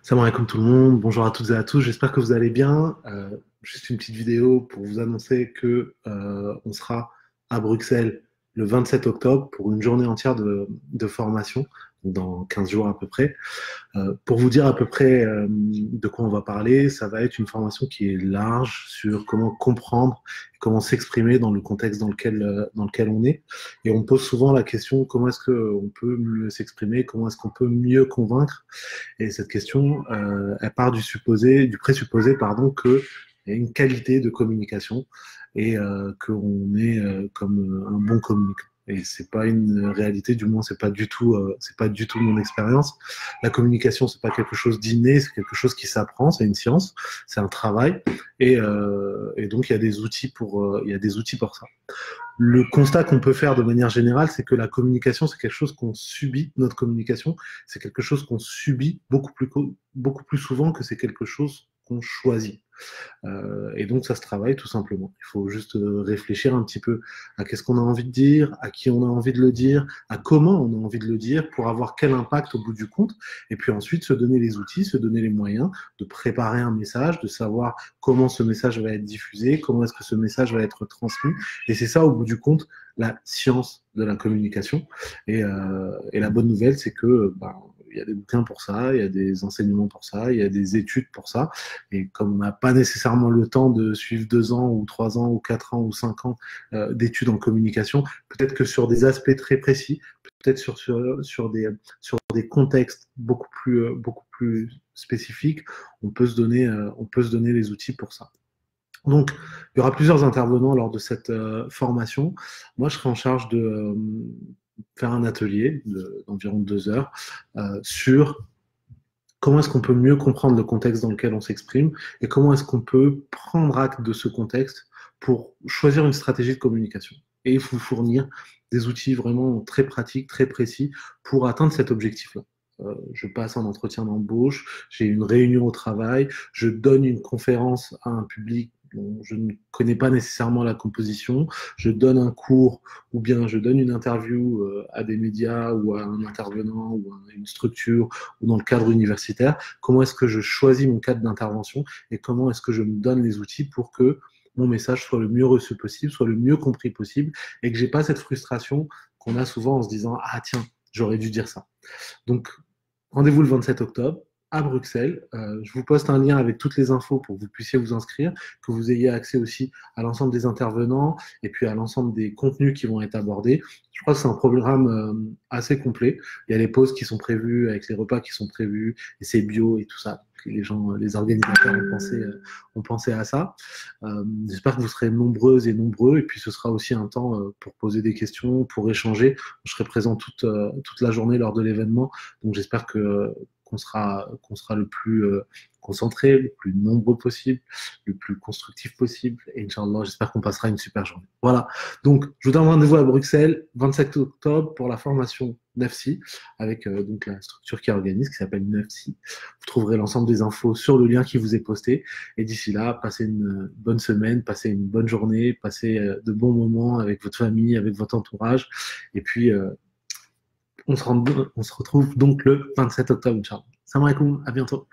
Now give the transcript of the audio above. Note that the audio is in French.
Salam alaikum tout le monde, bonjour à toutes et à tous, j'espère que vous allez bien. Juste une petite vidéo pour vous annoncer que on sera à Bruxelles le 27 octobre pour une journée entière de formation, dans 15 jours à peu près. Pour vous dire à peu près de quoi on va parler, ça va être une formation qui est large sur comment comprendre, comment s'exprimer dans le contexte dans lequel on est. Et on pose souvent la question comment est-ce qu'on peut mieux s'exprimer, comment est-ce qu'on peut mieux convaincre. Et cette question, elle part du présupposé, pardon, qu'il y a une qualité de communication et qu'on est comme un bon communicant. Et c'est pas une réalité, du moins c'est pas du tout mon expérience. La communication, c'est pas quelque chose d'inné, c'est quelque chose qui s'apprend, c'est une science, c'est un travail, et donc il y a des outils il y a des outils pour ça. Le constat qu'on peut faire de manière générale, c'est que la communication, c'est quelque chose qu'on subit. Notre communication, c'est quelque chose qu'on subit beaucoup plus souvent que c'est quelque chose qu'on choisit. Et donc, ça se travaille tout simplement. Il faut juste réfléchir un petit peu à qu'est-ce qu'on a envie de dire, à qui on a envie de le dire, à comment on a envie de le dire, pour avoir quel impact au bout du compte. Et puis ensuite, se donner les outils, se donner les moyens de préparer un message, de savoir comment ce message va être diffusé, comment est-ce que ce message va être transmis. Et c'est ça, au bout du compte, la science de la communication. Et la bonne nouvelle, c'est que il y a des bouquins pour ça, il y a des enseignements pour ça, il y a des études pour ça. Et comme on n'a pas nécessairement le temps de suivre 2 ans ou 3 ans ou 4 ans ou 5 ans d'études en communication, peut-être que sur des aspects très précis, peut-être sur des contextes beaucoup plus spécifiques, on peut se donner les outils pour ça. Donc, il y aura plusieurs intervenants lors de cette formation. Moi, je serai en charge de faire un atelier d'environ 2 heures sur comment est-ce qu'on peut mieux comprendre le contexte dans lequel on s'exprime et comment est-ce qu'on peut prendre acte de ce contexte pour choisir une stratégie de communication et vous fournir des outils vraiment très pratiques, très précis pour atteindre cet objectif-là. Je passe un entretien d'embauche, j'ai une réunion au travail, je donne une conférence à un public dont je ne connais pas nécessairement la composition, je donne un cours ou bien je donne une interview à des médias ou à un intervenant ou à une structure ou dans le cadre universitaire, comment est-ce que je choisis mon cadre d'intervention et comment est-ce que je me donne les outils pour que mon message soit le mieux reçu possible, soit le mieux compris possible et que j'ai pas cette frustration qu'on a souvent en se disant ah tiens, j'aurais dû dire ça. Donc rendez-vous le 27 octobre à Bruxelles. Je vous poste un lien avec toutes les infos pour que vous puissiez vous inscrire, que vous ayez accès aussi à l'ensemble des intervenants et puis à l'ensemble des contenus qui vont être abordés. Je crois que c'est un programme assez complet. Il y a les pauses qui sont prévues avec les repas qui sont prévus et c'est bio et tout ça. Les gens, les organisateurs ont pensé à ça. J'espère que vous serez nombreuses et nombreux et puis ce sera aussi un temps pour poser des questions, pour échanger. Je serai présent toute la journée lors de l'événement, donc j'espère que qu'on sera le plus concentré, le plus nombreux possible, le plus constructif possible. Et Inch'Allah, j'espère qu'on passera une super journée. Voilà. Donc, je vous donne rendez-vous à Bruxelles, 27 octobre, pour la formation NEFSI, avec donc la structure qui organise, qui s'appelle NEFSI. Vous trouverez l'ensemble des infos sur le lien qui vous est posté. Et d'ici là, passez une bonne semaine, passez une bonne journée, passez de bons moments avec votre famille, avec votre entourage. Et puis, on se retrouve donc le 27 octobre, Inch'Allah. Salam alaikum, à bientôt.